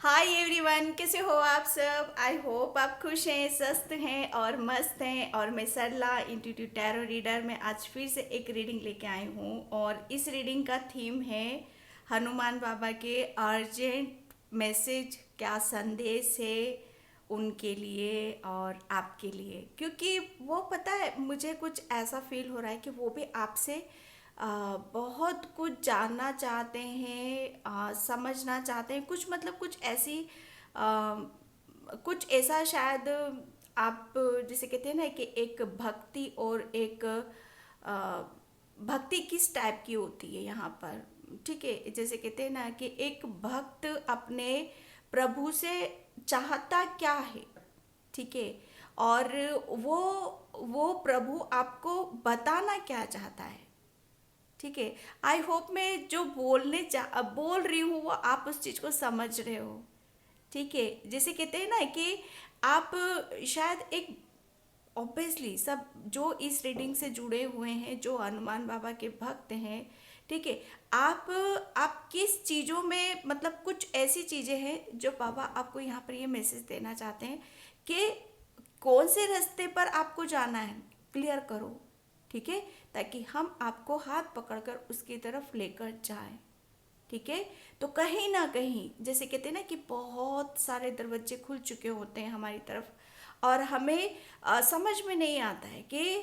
Hi everyone, कैसे हो आप सब। आई होप आप खुश हैं, स्वस्थ हैं और मस्त हैं। और मैं सरला इंट्यूटिव टैरो रीडर में आज फिर से एक रीडिंग लेके आई हूँ। और इस रीडिंग का थीम है हनुमान बाबा के अर्जेंट मैसेज, क्या संदेश है उनके लिए और आपके लिए। क्योंकि वो पता है, मुझे कुछ ऐसा फील हो रहा है कि वो भी आपसे बहुत कुछ जानना चाहते हैं, समझना चाहते हैं कुछ, मतलब कुछ ऐसी आ, कुछ ऐसा शायद। आप जैसे कहते हैं ना कि एक भक्ति और एक भक्ति किस टाइप की होती है यहाँ पर। ठीक है, जैसे कहते हैं ना कि एक भक्त अपने प्रभु से चाहता क्या है। ठीक है, और वो वो प्रभु आपको बताना क्या चाहता है। ठीक है, आई होप मैं जो बोल रही हूँ वो आप उस चीज़ को समझ रहे हो। ठीक है, जैसे कहते हैं ना कि आप शायद एक, ऑब्वियसली सब जो इस रीडिंग से जुड़े हुए हैं, जो हनुमान बाबा के भक्त हैं, ठीक है, आप किस चीज़ों में, मतलब कुछ ऐसी चीज़ें हैं जो बाबा आपको यहाँ पर ये मैसेज देना चाहते हैं कि कौन से रास्ते पर आपको जाना है, क्लियर करो। ठीक है, ताकि हम आपको हाथ पकड़कर उसकी तरफ लेकर जाएं। ठीक है, तो कहीं ना कहीं जैसे कहते हैं ना कि बहुत सारे दरवाजे खुल चुके होते हैं हमारी तरफ, और हमें समझ में नहीं आता है कि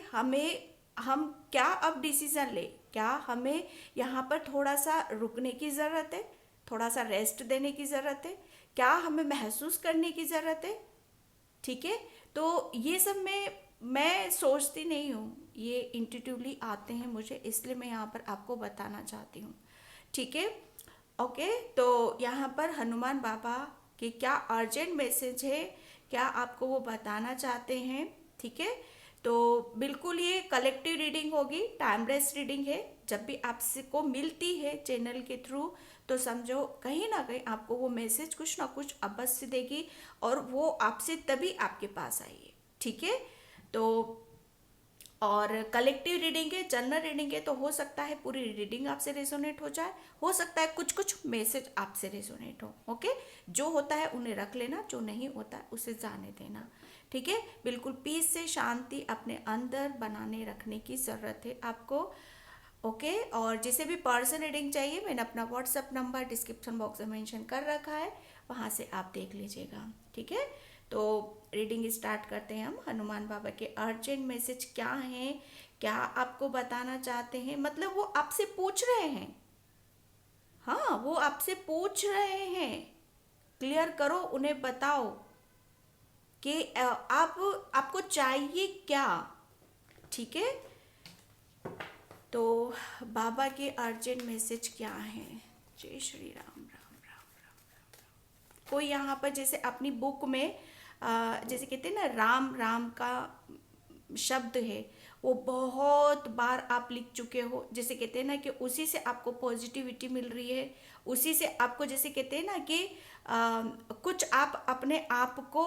हम क्या अब डिसीजन ले। क्या हमें यहाँ पर थोड़ा सा रुकने की ज़रूरत है, थोड़ा सा रेस्ट देने की ज़रूरत है, क्या हमें महसूस करने की ज़रूरत है। ठीक है, तो ये सब मैं सोचती नहीं हूँ, ये इंट्यूटिवली आते हैं मुझे, इसलिए मैं यहाँ पर आपको बताना चाहती हूँ। ठीक है, ओके। तो यहाँ पर हनुमान बाबा के क्या अर्जेंट मैसेज है, क्या आपको वो बताना चाहते हैं। ठीक है, तो बिल्कुल ये कलेक्टिव रीडिंग होगी, टाइमलेस रीडिंग है। जब भी आपसे को मिलती है चैनल के थ्रू, तो समझो कहीं ना कहीं आपको वो मैसेज कुछ ना कुछ अवश्य देगी, और वो आपसे तभी आपके पास आई है। ठीक है, तो और कलेक्टिव रीडिंग है, जनरल रीडिंग है, तो हो सकता है पूरी रीडिंग आपसे रेजोनेट हो जाए, हो सकता है कुछ कुछ मैसेज आपसे रेजोनेट हो। ओके, जो होता है उन्हें रख लेना, जो नहीं होता है उसे जाने देना। ठीक है, बिल्कुल पीस से शांति अपने अंदर बनाने रखने की ज़रूरत है आपको। ओके, और जिसे भी पर्सन रीडिंग चाहिए, मैंने अपना व्हाट्सअप नंबर डिस्क्रिप्शन बॉक्स में मेंशन कर रखा है, वहाँ से आप देख लीजिएगा। ठीक है, तो रीडिंग स्टार्ट करते हैं हम। हनुमान बाबा के अर्जेंट मैसेज क्या हैं, क्या आपको बताना चाहते हैं, मतलब वो आपसे पूछ रहे हैं। हाँ, वो आपसे पूछ रहे हैं, क्लियर करो, उन्हें बताओ कि आपको चाहिए क्या। ठीक है, तो बाबा के अर्जेंट मैसेज क्या है। जय श्री राम राम राम। कोई यहाँ पर जैसे अपनी बुक में जैसे कहते हैं ना, राम राम का शब्द है, वो बहुत बार आप लिख चुके हो। जैसे कहते हैं ना कि उसी से आपको पॉजिटिविटी मिल रही है, उसी से आपको, जैसे कहते हैं ना कि कुछ आप अपने आप को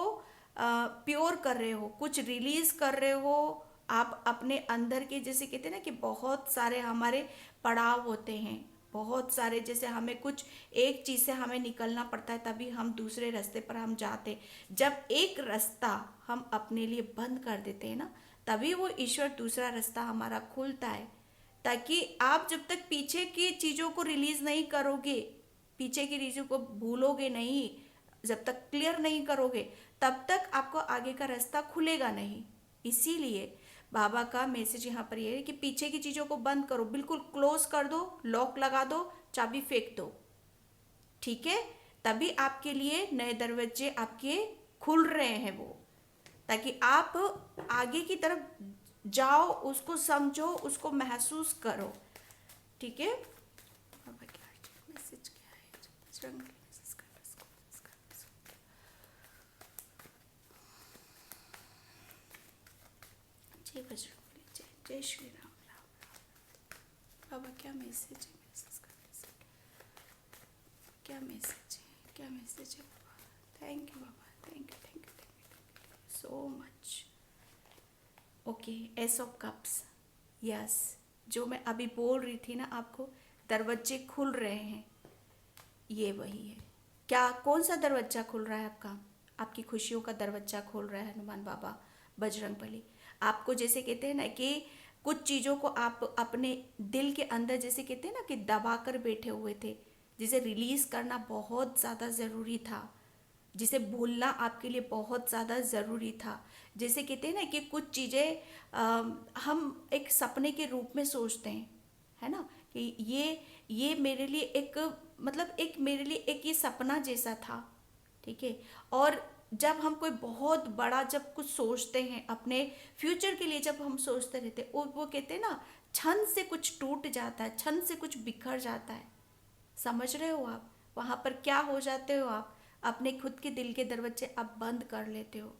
प्योर कर रहे हो, कुछ रिलीज कर रहे हो आप अपने अंदर के। जैसे कहते हैं ना कि बहुत सारे हमारे पड़ाव होते हैं, बहुत सारे, जैसे हमें कुछ एक चीज़ से हमें निकलना पड़ता है, तभी हम दूसरे रास्ते पर हम जाते। जब एक रास्ता हम अपने लिए बंद कर देते हैं ना, तभी वो ईश्वर दूसरा रास्ता हमारा खुलता है। ताकि आप जब तक पीछे की चीज़ों को रिलीज नहीं करोगे, पीछे की चीज़ों को भूलोगे नहीं, जब तक क्लियर नहीं करोगे, तब तक आपको आगे का रास्ता खुलेगा नहीं। इसीलिए बाबा का मैसेज यहाँ पर ये है कि पीछे की चीज़ों को बंद करो, बिल्कुल क्लोज कर दो, लॉक लगा दो, चाबी फेंक दो। ठीक है, तभी आपके लिए नए दरवाजे आपके खुल रहे हैं वो, ताकि आप आगे की तरफ जाओ, उसको समझो, उसको महसूस करो। ठीक है, बाबा क्या मैसेज क्या है, बजरंग बली मैसेज कर रहा है इसको, जय बजरंग बली, जय जय श्री राम राम। बाबा क्या मैसेज है, मैसेज कर रहे हैं, क्या मैसेज है, क्या मैसेज है बाबा। थैंक यू बाबा, thank you thank you thank you so much. Okay, ace of cups, yes, जो मैं अभी बोल रही थी ना आपको, दरवाजे खुल रहे हैं, ये वही है। क्या कौन सा दरवाजा खुल रहा है आपका? आपकी खुशियों का दरवाजा खोल रहा है हनुमान बाबा, बजरंग बली। आपको जैसे कहते हैं ना कि कुछ चीज़ों को आप अपने दिल के अंदर जैसे कहते हैं ना कि दबा कर बैठे हुए थे, जिसे रिलीज करना बहुत ज़्यादा ज़रूरी था, जिसे भूलना आपके लिए बहुत ज़्यादा ज़रूरी था। जैसे कहते हैं ना कि कुछ चीज़ें हम एक सपने के रूप में सोचते हैं, है ना, कि ये मेरे लिए एक मतलब एक मेरे लिए एक ये सपना जैसा था, ठीक है। और जब हम कोई बहुत बड़ा जब कुछ सोचते हैं अपने फ्यूचर के लिए, जब हम सोचते रहते हैं, वो कहते हैं ना, क्षण से कुछ टूट जाता है, क्षण से कुछ बिखर जाता है। समझ रहे हो आप? वहां पर क्या हो जाते हो आप? अपने खुद के दिल के दरवाजे आप बंद कर लेते हो।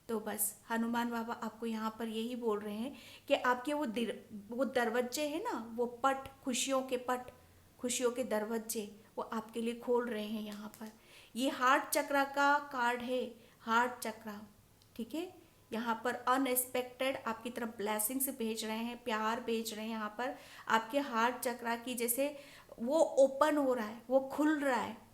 तो बस हनुमान बाबा आपको यहाँ पर यही बोल रहे हैं कि आपके वो दरवाजे हैं ना, वो पट, खुशियों के पट, खुशियों के दरवाजे वो आपके लिए खोल रहे हैं यहाँ पर। ये हार्ट चक्रा का कार्ड है, हार्ट चक्रा, ठीक है। यहाँ पर अनएक्सपेक्टेड आपकी तरफ ब्लेसिंग्स भेज रहे हैं, प्यार भेज रहे हैं यहाँ पर। आपके हार्ट चक्रा की जैसे वो ओपन हो रहा है, वो खुल रहा है।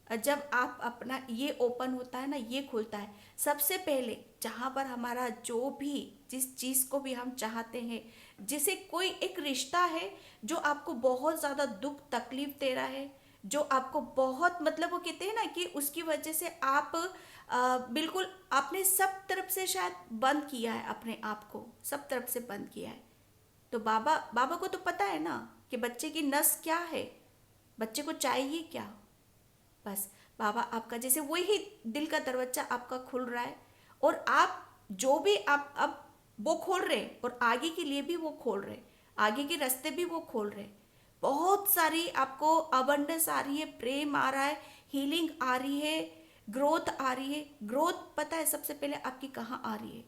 जब आप अपना ये ओपन होता है ना, ये खुलता है सबसे पहले, जहाँ पर हमारा जो भी, जिस चीज़ को भी हम चाहते हैं, जिसे कोई एक रिश्ता है जो आपको बहुत ज़्यादा दुख तकलीफ दे रहा है, जो आपको बहुत मतलब वो कहते हैं ना कि उसकी वजह से आप बिल्कुल आपने सब तरफ से शायद बंद किया है, अपने आप को सब तरफ से बंद किया है। तो बाबा बाबा को तो पता है ना कि बच्चे की नस क्या है, बच्चे को चाहिए क्या। बस बाबा आपका जैसे वही दिल का दरवाजा आपका खुल रहा है, और आप जो भी आप अब वो खोल रहे हैं, और आगे के लिए भी वो खोल रहे हैं, आगे के रास्ते भी वो खोल रहे हैं। बहुत सारी आपको अबंडेंस आ रही है, प्रेम आ रहा है, हीलिंग आ रही है, ग्रोथ आ रही है। ग्रोथ पता है सबसे पहले आपकी कहाँ आ रही है?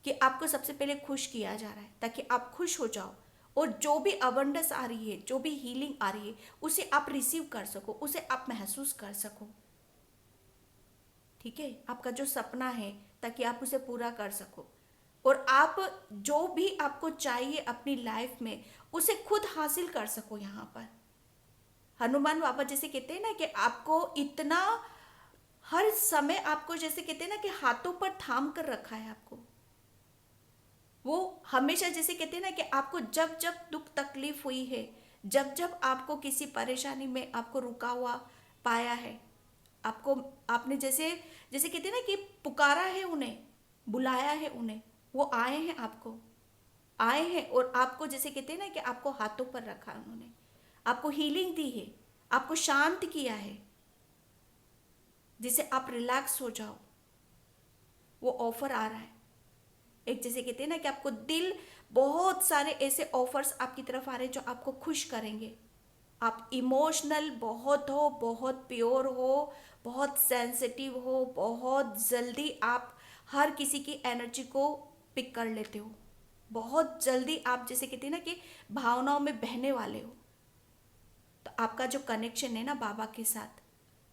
कि आपको सबसे पहले खुश किया जा रहा है ताकि आप खुश हो जाओ, और जो भी अबंडेंस आ रही है, जो भी हीलिंग आ रही है, उसे आप रिसीव कर सको, उसे आप महसूस कर सको, ठीक है। आपका जो सपना है ताकि आप उसे पूरा कर सको, और आप जो भी आपको चाहिए अपनी लाइफ में उसे खुद हासिल कर सको। यहाँ पर हनुमान बाबा जैसे कहते हैं ना कि आपको इतना हर समय आपको जैसे कहते हैं ना कि हाथों पर थाम कर रखा है आपको। वो हमेशा जैसे कहते हैं ना कि आपको जब जब दुख तकलीफ हुई है, जब जब आपको किसी परेशानी में आपको रुका हुआ पाया है, आपको आपने जैसे जैसे कहते हैं ना कि पुकारा है उन्हें, बुलाया है उन्हें, वो आए हैं, आपको आए हैं, और आपको जैसे कहते हैं ना कि आपको हाथों पर रखा है उन्होंने, आपको हीलिंग दी है, आपको शांत किया है, जिसे आप रिलैक्स हो जाओ। वो ऑफर आ रहा है एक, जैसे कहते हैं ना कि आपको दिल, बहुत सारे ऐसे ऑफर्स आपकी तरफ आ रहे हैं जो आपको खुश करेंगे। आप इमोशनल बहुत हो, बहुत प्योर हो, बहुत सेंसिटिव हो, बहुत जल्दी आप हर किसी की एनर्जी को पिक कर लेते हो, बहुत जल्दी आप जैसे कहते हैं ना कि भावनाओं में बहने वाले हो। तो आपका जो कनेक्शन है ना बाबा के साथ,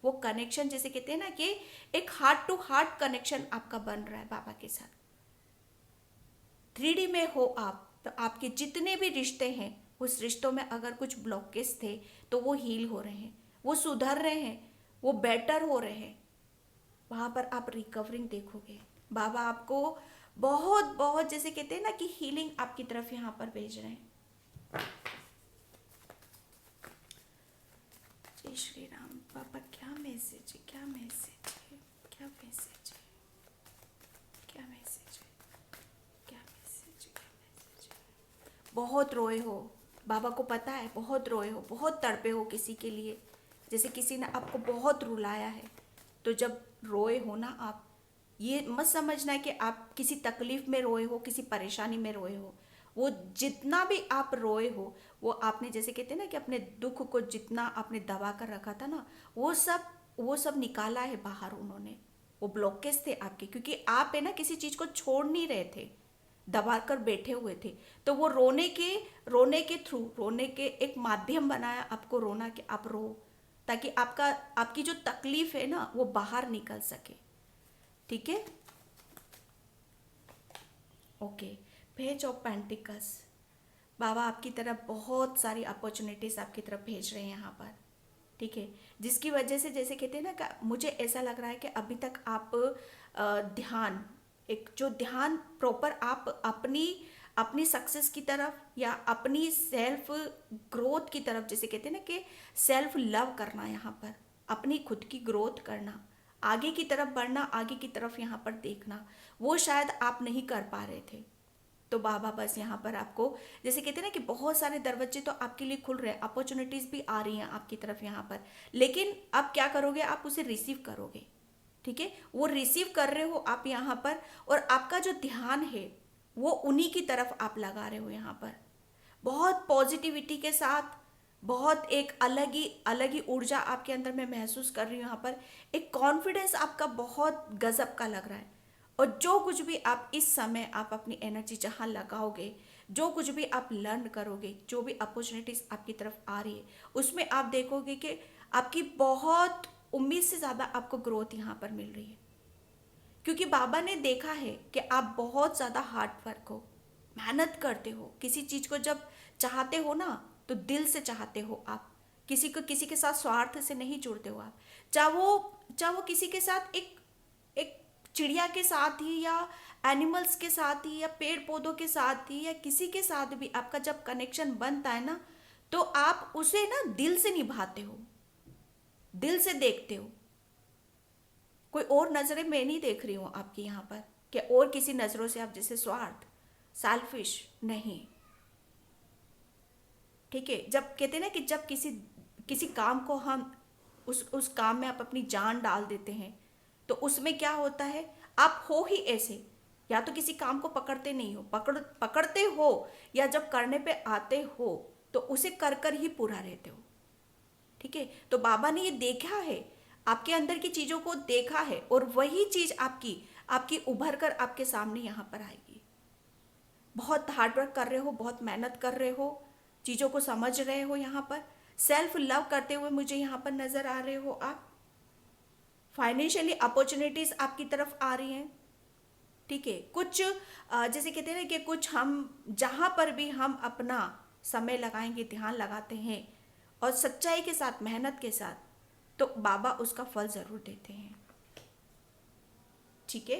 वो कनेक्शन जैसे कहते हैं ना कि एक हार्ट टू हार्ट कनेक्शन आपका बन रहा है बाबा के साथ। 3D में हो आप, तो आपके जितने भी रिश्ते हैं, उस रिश्तों में अगर कुछ ब्लॉकेज थे तो वो हील हो रहे हैं, वो सुधर रहे हैं, वो बेटर हो रहे हैं। वहाँ पर आप रिकवरिंग देखोगे। बाबा आपको बहुत बहुत जैसे कहते हैं ना कि हीलिंग आपकी तरफ यहाँ पर भेज रहे हैं। जय श्री राम। पापा क्या मैसेज है, क्या मैसेज है, क्या मैसेज है, क्या मैसेज है, क्या मैसेज है, क्या मैसेज है। बहुत रोए हो, बाबा को पता है, बहुत रोए हो, बहुत तड़पे हो किसी के लिए, जैसे किसी ने आपको बहुत रुलाया है। तो जब रोए हो ना आप, ये मत समझना कि आप किसी तकलीफ में रोए हो, किसी परेशानी में रोए हो। वो जितना भी आप रोए हो, वो आपने जैसे कहते हैं ना कि अपने दुख को जितना आपने दबा कर रखा था ना, वो सब निकाला है बाहर उन्होंने। वो ब्लॉकेज थे आपके, क्योंकि आप है ना किसी चीज़ को छोड़ नहीं रहे थे, दबा कर बैठे हुए थे। तो वो रोने के थ्रू, रोने के एक माध्यम बनाया आपको, रोना कि आप रो, ताकि आपकी जो तकलीफ है ना वो बाहर निकल सके, ठीक है। ओके। पेज ऑफ पेंटिकल्स, बाबा आपकी तरफ बहुत सारी अपॉर्चुनिटीज आपकी तरफ भेज रहे हैं यहाँ पर। ठीक है, जिसकी वजह से जैसे कहते हैं ना कि मुझे ऐसा लग रहा है कि अभी तक आप ध्यान, एक जो ध्यान प्रॉपर आप अपनी अपनी सक्सेस की तरफ या अपनी सेल्फ ग्रोथ की तरफ, जैसे कहते हैं ना कि सेल्फ लव करना, यहाँ पर अपनी खुद की ग्रोथ करना, आगे की तरफ बढ़ना, आगे की तरफ यहाँ पर देखना, वो शायद आप नहीं कर पा रहे थे। तो बाबा बस यहाँ पर आपको, जैसे कहते हैं ना कि बहुत सारे दरवाजे तो आपके लिए खुल रहे हैं, अपॉर्चुनिटीज भी आ रही हैं आपकी तरफ यहाँ पर, लेकिन आप क्या करोगे, आप उसे रिसीव करोगे। ठीक है, वो रिसीव कर रहे हो आप यहाँ पर, और आपका जो ध्यान है वो उन्हीं की तरफ आप लगा रहे हो यहाँ पर, बहुत पॉजिटिविटी के साथ, बहुत एक अलग ही ऊर्जा आपके अंदर मैं महसूस कर रही हूँ यहाँ पर। एक कॉन्फिडेंस आपका बहुत गजब का लग रहा है। और जो कुछ भी आप इस समय आप अपनी एनर्जी जहाँ लगाओगे, जो कुछ भी आप लर्न करोगे, जो भी अपॉर्चुनिटीज आपकी तरफ आ रही है, उसमें आप देखोगे कि आपकी बहुत उम्मीद से ज़्यादा आपको ग्रोथ यहाँ पर मिल रही है। क्योंकि बाबा ने देखा है कि आप बहुत ज़्यादा हार्ड वर्क हो, मेहनत करते हो, किसी चीज़ को जब चाहते हो ना तो दिल से चाहते हो आप, किसी को किसी के साथ स्वार्थ से नहीं जुड़ते हो आप, चाहे वो किसी के साथ एक चिड़िया के साथ ही या एनिमल्स के साथ ही या पेड़ पौधों के साथ ही या किसी के साथ भी आपका जब कनेक्शन बनता है ना, तो आप उसे ना दिल से निभाते हो, दिल से देखते हो। कोई और नजरें मैं नहीं देख रही हूं आपकी यहाँ पर, कि और किसी नजरों से आप जैसे स्वार्थ, सेल्फिश नहीं। ठीक है, जब कहते हैं ना कि जब किसी किसी काम को हम उस काम में आप अपनी जान डाल देते हैं, तो उसमें क्या होता है, आप हो ही ऐसे, या तो किसी काम को पकड़ते नहीं हो, पकड़ते हो, या जब करने पे आते हो तो उसे कर कर ही पूरा रहते हो। ठीक है, तो बाबा ने ये देखा है, आपके अंदर की चीजों को देखा है, और वही चीज आपकी आपकी उभर कर आपके सामने यहाँ पर आएगी। बहुत हार्डवर्क कर रहे हो, बहुत मेहनत कर रहे हो, चीजों को समझ रहे हो, यहाँ पर सेल्फ लव करते हुए मुझे यहाँ पर नजर आ रहे हो आप। फाइनेंशियली अपॉर्चुनिटीज आपकी तरफ आ रही हैं। ठीक है, कुछ जैसे कहते हैं ना कि कुछ हम जहाँ पर भी हम अपना समय लगाएंगे, ध्यान लगाते हैं और सच्चाई के साथ, मेहनत के साथ, तो बाबा उसका फल जरूर देते हैं। ठीक है,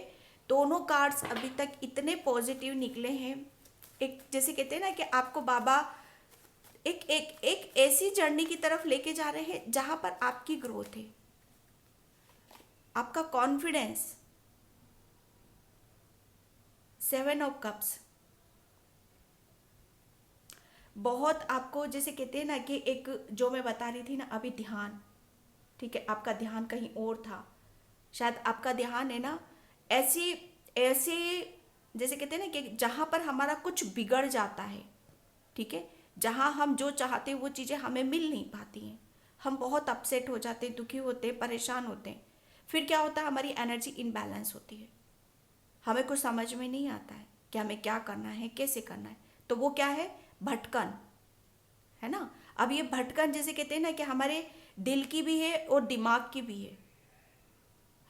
दोनों कार्ड्स अभी तक इतने पॉजिटिव निकले हैं। एक जैसे कहते हैं ना कि आपको बाबा एक एक एक ऐसी जर्नी की तरफ लेके जा रहे हैं जहां पर आपकी ग्रोथ है, आपका कॉन्फिडेंस। 7 ऑफ कप्स, बहुत आपको जैसे कहते हैं ना कि एक जो मैं बता रही थी ना अभी, ध्यान। ठीक है, आपका ध्यान कहीं और था, शायद आपका ध्यान है ना ऐसी ऐसे, जैसे कहते हैं ना कि जहां पर हमारा कुछ बिगड़ जाता है। ठीक है, जहां हम जो चाहते हैं वो चीज़ें हमें मिल नहीं पाती हैं, हम बहुत अपसेट हो जाते हैं, दुखी होते हैं, परेशान होते हैं। फिर क्या होता है, हमारी एनर्जी इनबैलेंस होती है, हमें कुछ समझ में नहीं आता है कि हमें क्या करना है, कैसे करना है। तो वो क्या है, भटकन है ना। अब ये भटकन जैसे कहते हैं ना कि हमारे दिल की भी है और दिमाग की भी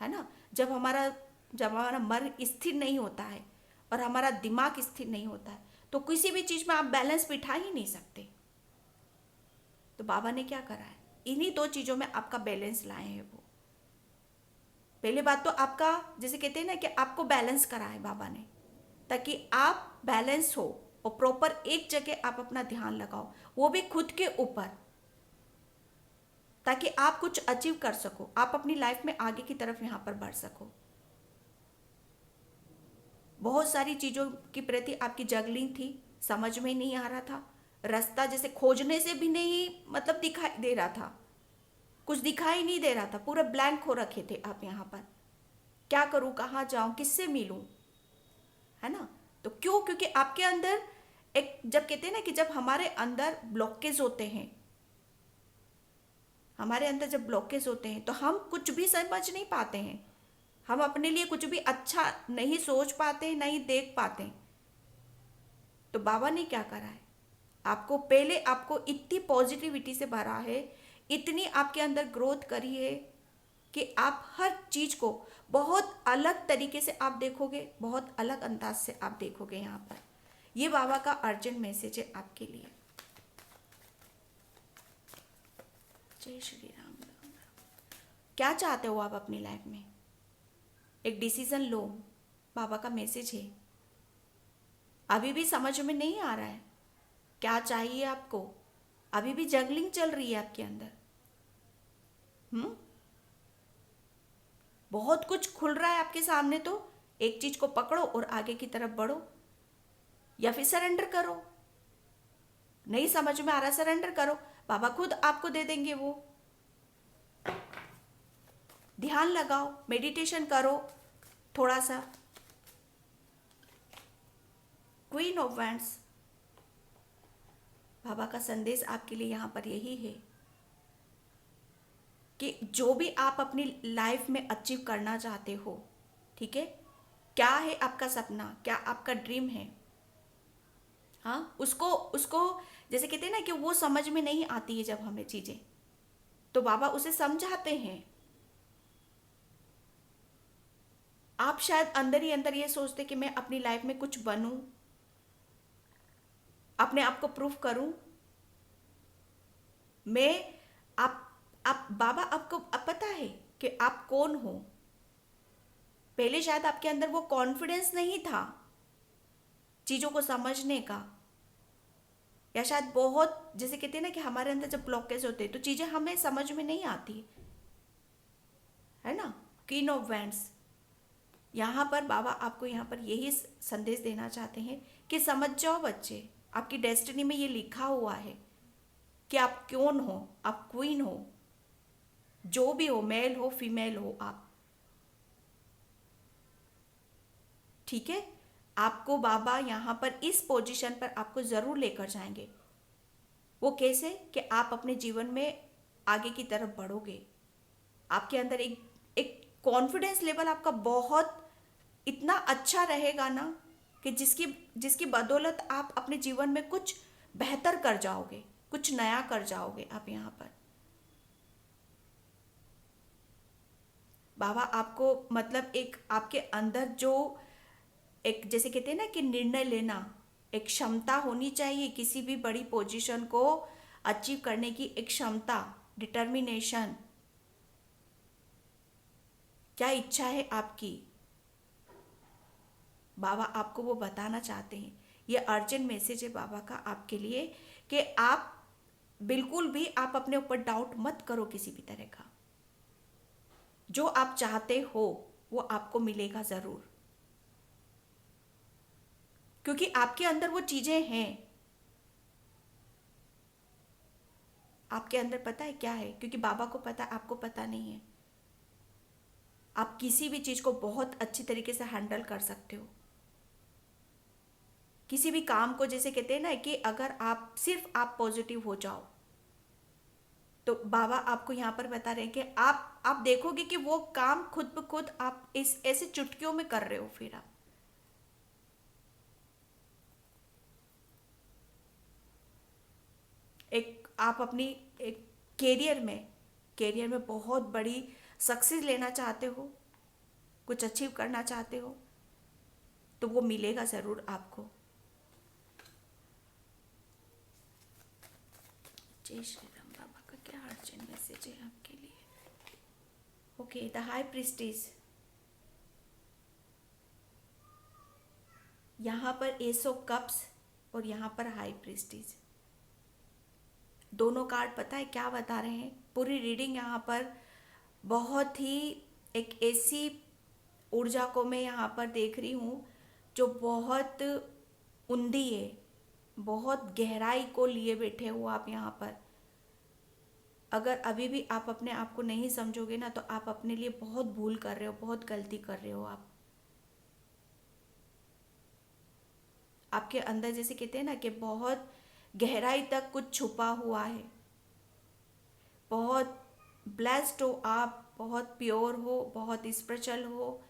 है ना। जब हमारा मन स्थिर नहीं होता है और हमारा दिमाग स्थिर नहीं होता है, तो किसी भी चीज में आप बैलेंस बिठा ही नहीं सकते। तो बाबा ने क्या करा है, इन्हीं 2 चीजों में आपका बैलेंस लाए हैं वो। पहले बात तो आपका जैसे कहते हैं ना कि आपको बैलेंस करा है बाबा ने, ताकि आप बैलेंस हो और प्रॉपर एक जगह आप अपना ध्यान लगाओ, वो भी खुद के ऊपर, ताकि आप कुछ अचीव कर सको, आप अपनी लाइफ में आगे की तरफ यहां पर बढ़ सको। बहुत सारी चीजों के प्रति आपकी जगलिंग थी, समझ में नहीं आ रहा था, रास्ता जैसे खोजने से भी नहीं मतलब दिखाई दे रहा था, कुछ दिखाई नहीं दे रहा था, पूरा ब्लैंक हो रखे थे आप यहाँ पर। क्या करूं, कहाँ जाऊं, किससे मिलूं, है ना। तो क्यों, क्योंकि आपके अंदर एक, जब कहते हैं ना कि जब हमारे अंदर ब्लॉकेज होते हैं, हमारे अंदर जब ब्लॉकेज होते हैं तो हम कुछ भी समझ नहीं पाते हैं, हम अपने लिए कुछ भी अच्छा नहीं सोच पाते, नहीं देख पाते। तो बाबा ने क्या करा है, आपको पहले आपको इतनी पॉजिटिविटी से भरा है, इतनी आपके अंदर ग्रोथ करी है कि आप हर चीज को बहुत अलग तरीके से आप देखोगे, बहुत अलग अंदाज से आप देखोगे। यहाँ पर ये बाबा का अर्जेंट मैसेज है आपके लिए। जय श्री राम। क्या चाहते हो आप अपनी लाइफ में? एक डिसीजन लो। बाबा का मैसेज है। अभी भी समझ में नहीं आ रहा है क्या चाहिए आपको? अभी भी जगलिंग चल रही है आपके अंदर। हम्म बहुत कुछ खुल रहा है आपके सामने, तो एक चीज को पकड़ो और आगे की तरफ बढ़ो, या फिर सरेंडर करो। नहीं समझ में आ रहा, सरेंडर करो, बाबा खुद आपको दे देंगे वो। ध्यान लगाओ, मेडिटेशन करो थोड़ा सा। क्वीन ऑफ वैंड्स, बाबा का संदेश आपके लिए यहाँ पर यही है कि जो भी आप अपनी लाइफ में अचीव करना चाहते हो, ठीक है, क्या है आपका सपना, क्या आपका ड्रीम है, हाँ, उसको उसको जैसे कहते हैं ना कि वो समझ में नहीं आती है जब हमें चीजें, तो बाबा उसे समझाते हैं। आप शायद अंदर ही अंदर ये सोचते कि मैं अपनी लाइफ में कुछ बनूं, अपने आप को प्रूफ करूं। मैं आप बाबा आपको अब पता है कि आप कौन हो। पहले शायद आपके अंदर वो कॉन्फिडेंस नहीं था चीजों को समझने का, या शायद बहुत जैसे कहते हैं ना कि हमारे अंदर जब ब्लॉकेज होते हैं तो चीजें हमें समझ में नहीं आती, है ना। क्वीन ऑफ वैंड्स, यहाँ पर बाबा आपको यहाँ पर यही संदेश देना चाहते हैं कि समझ जाओ बच्चे, आपकी डेस्टिनी में ये लिखा हुआ है कि आप कौन हो, आप क्वीन हो, जो भी हो, मेल हो फीमेल हो आप, ठीक है। आपको बाबा यहाँ पर इस पोजीशन पर आपको जरूर लेकर जाएंगे। वो कैसे कि आप अपने जीवन में आगे की तरफ बढ़ोगे। आपके अंदर एक एक कॉन्फिडेंस लेवल आपका बहुत इतना अच्छा रहेगा ना कि जिसकी जिसकी बदौलत आप अपने जीवन में कुछ बेहतर कर जाओगे, कुछ नया कर जाओगे आप यहाँ पर। बाबा आपको मतलब एक आपके अंदर जो एक जैसे कहते हैं ना कि निर्णय लेना, एक क्षमता होनी चाहिए किसी भी बड़ी पोजीशन को अचीव करने की, एक क्षमता, डिटर्मिनेशन, क्या इच्छा है आपकी, बाबा आपको वो बताना चाहते हैं। ये अर्जेंट मैसेज है बाबा का आपके लिए कि आप बिल्कुल भी आप अपने ऊपर डाउट मत करो किसी भी तरह का। जो आप चाहते हो वो आपको मिलेगा जरूर, क्योंकि आपके अंदर वो चीजें हैं। आपके अंदर पता है क्या है, क्योंकि बाबा को पता है, आपको पता नहीं है। आप किसी भी चीज को बहुत अच्छी तरीके से हैंडल कर सकते हो। किसी भी काम को जैसे कहते हैं ना कि अगर आप सिर्फ आप पॉजिटिव हो जाओ, तो बाबा आपको यहाँ पर बता रहे हैं कि आप देखोगे कि वो काम खुद ब खुद आप इस ऐसे चुटकियों में कर रहे हो। फिर आप एक आप अपनी एक कैरियर में बहुत बड़ी सक्सेस लेना चाहते हो, कुछ अचीव करना चाहते हो, तो वो मिलेगा ज़रूर आपको। जय श्री राम। बाबा का क्या अर्जेंट मैसेज है आपके लिए? ओके, द हाई प्रिस्टिस, यहाँ पर एस ऑफ कप्स और यहाँ पर हाई प्रिस्टिस, दोनों कार्ड पता है क्या बता रहे हैं? पूरी रीडिंग यहाँ पर बहुत ही एक ऐसी ऊर्जा को मैं यहाँ पर देख रही हूँ जो बहुत उंदी है, बहुत गहराई को लिए बैठे हो आप यहाँ पर। अगर अभी भी आप अपने आप को नहीं समझोगे ना, तो आप अपने लिए बहुत भूल कर रहे हो, बहुत गलती कर रहे हो आप। आपके अंदर जैसे कहते हैं ना कि बहुत गहराई तक कुछ छुपा हुआ है। बहुत ब्लेस्ड हो आप, बहुत प्योर हो, बहुत स्पिरिचुअल हो,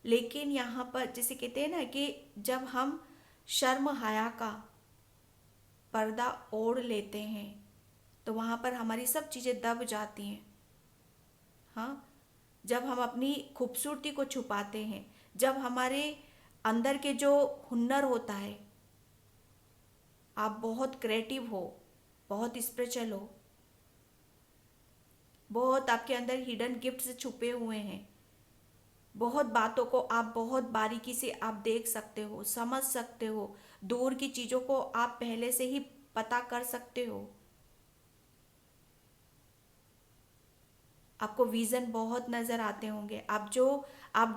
लेकिन यहाँ पर जैसे कहते हैं ना कि जब हम शर्म हया का पर्दा ओढ़ लेते हैं तो वहाँ पर हमारी सब चीज़ें दब जाती हैं। हाँ, जब हम अपनी खूबसूरती को छुपाते हैं, जब हमारे अंदर के जो हुनर होता है, आप बहुत क्रिएटिव हो, बहुत स्पिरिचुअल हो, बहुत आपके अंदर हिडन गिफ्ट्स छुपे हुए हैं। बहुत बातों को आप बहुत बारीकी से आप देख सकते हो, समझ सकते हो। दूर की चीज़ों को आप पहले से ही पता कर सकते हो। आपको विजन बहुत नज़र आते होंगे। आप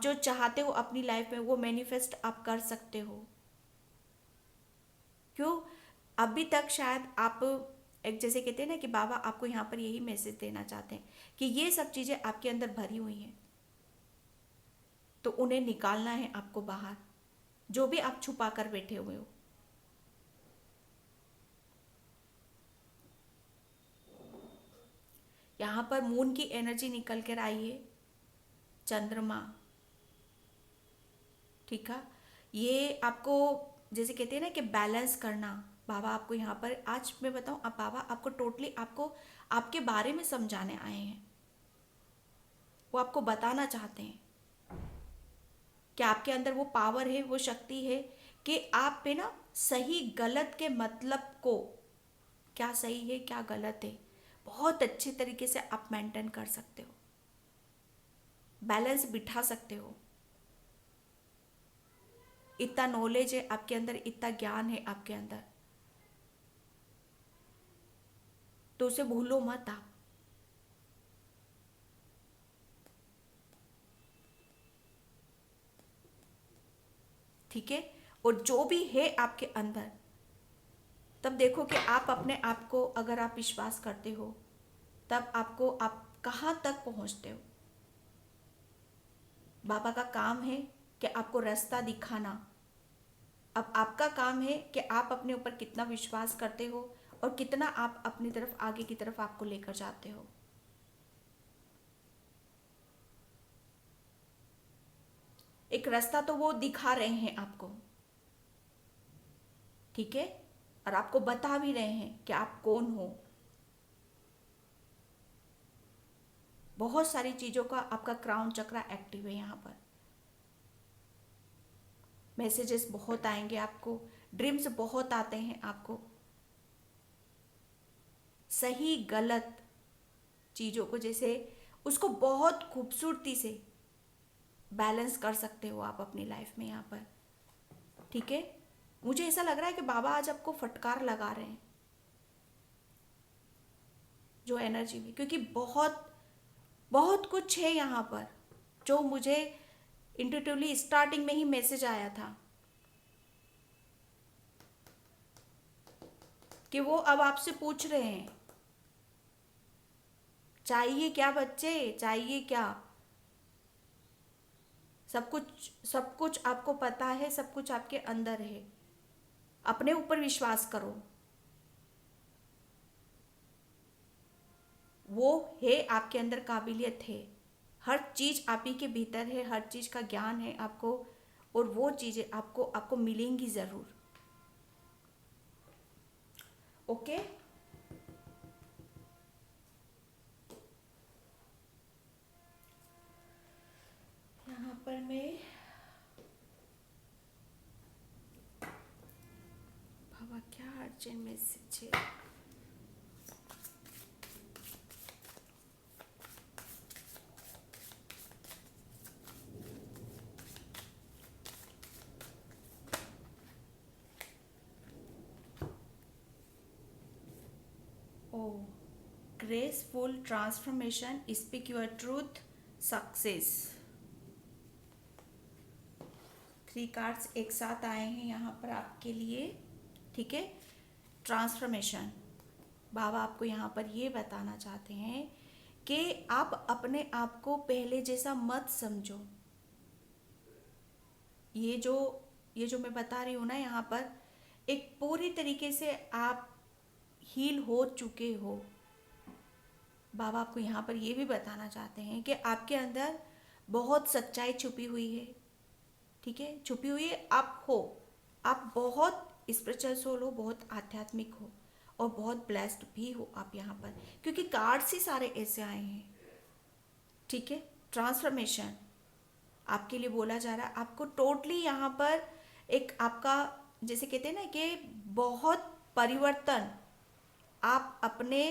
जो चाहते हो अपनी लाइफ में वो मैनिफेस्ट आप कर सकते हो। क्यों? अभी तक शायद आप एक जैसे कहते हैं ना कि बाबा आपको यहाँ पर यही मैसेज देना चाहते हैं कि ये सब चीज़ें आपके अंदर भरी हुई हैं, तो उन्हें निकालना है आपको बाहर, जो भी आप छुपा कर बैठे हुए हो। यहाँ पर मून की एनर्जी निकल कर आई है, चंद्रमा, ठीक है। ये आपको जैसे कहते हैं ना कि बैलेंस करना, बाबा आपको यहाँ पर आज मैं बताऊँ, अब बाबा आपको टोटली आपको आपके बारे में समझाने आए हैं। वो आपको बताना चाहते हैं कि आपके अंदर वो पावर है, वो शक्ति है कि आप पे ना सही गलत के मतलब को, क्या सही है क्या गलत है, बहुत अच्छे तरीके से आप मेंटेन कर सकते हो, बैलेंस बिठा सकते हो। इतना नॉलेज है आपके अंदर, इतना ज्ञान है आपके अंदर, तो उसे भूलो मत आप। ठीक है। और जो भी है आपके अंदर, तब देखो कि आप अपने आप को अगर आप विश्वास करते हो, तब आपको आप कहाँ तक पहुँचते हो। बाबा का काम है कि आपको रास्ता दिखाना। अब आपका काम है कि आप अपने ऊपर कितना विश्वास करते हो और कितना आप अपनी तरफ आगे की तरफ आपको लेकर जाते हो। एक रास्ता तो वो दिखा रहे हैं आपको, ठीक है, और आपको बता भी रहे हैं कि आप कौन हो। बहुत सारी चीज़ों का आपका क्राउन चक्रा एक्टिव है यहाँ पर। मैसेजेस बहुत आएंगे आपको, ड्रीम्स बहुत आते हैं आपको। सही गलत चीज़ों को जैसे उसको बहुत खूबसूरती से बैलेंस कर सकते हो आप अपनी लाइफ में यहाँ पर, ठीक है। मुझे ऐसा लग रहा है कि बाबा आज आपको फटकार लगा रहे हैं जो एनर्जी में, क्योंकि बहुत बहुत कुछ है यहाँ पर जो मुझे इंट्यूटिवली स्टार्टिंग में ही मैसेज आया था कि वो अब आपसे पूछ रहे हैं, चाहिए क्या बच्चे, चाहिए क्या। सब कुछ आपको पता है, सब कुछ आपके अंदर है। अपने ऊपर विश्वास करो, वो है आपके अंदर, काबिलियत है। हर चीज़ आप ही के भीतर है, हर चीज़ का ज्ञान है आपको, और वो चीज़ें आपको आपको मिलेंगी ज़रूर। ओके। यहाँ पर मैं बाबा क्या अर्जेंट मैसेज है। Oh, graceful transformation, speak your truth, success. 3 cards एक साथ आए हैं यहाँ पर आपके लिए, ठीक है। ट्रांसफॉर्मेशन, बाबा आपको यहाँ पर ये बताना चाहते हैं कि आप अपने आप को पहले जैसा मत समझो। ये जो ये जो मैं बता रही हूँ ना यहाँ पर, एक पूरी तरीके से आप हील हो चुके हो। बाबा आपको यहाँ पर ये भी बताना चाहते हैं कि आपके अंदर बहुत सच्चाई छुपी हुई है, ठीक है, छुपी हुई है। आप हो, आप बहुत स्पिरिचुअल सोल हो, बहुत आध्यात्मिक हो, और बहुत ब्लेस्ड भी हो आप यहाँ पर, क्योंकि कार्ड्स ही सारे ऐसे आए हैं, ठीक है। ट्रांसफॉर्मेशन आपके लिए बोला जा रहा है, आपको टोटली यहाँ पर एक आपका जैसे कहते हैं ना कि बहुत परिवर्तन आप अपने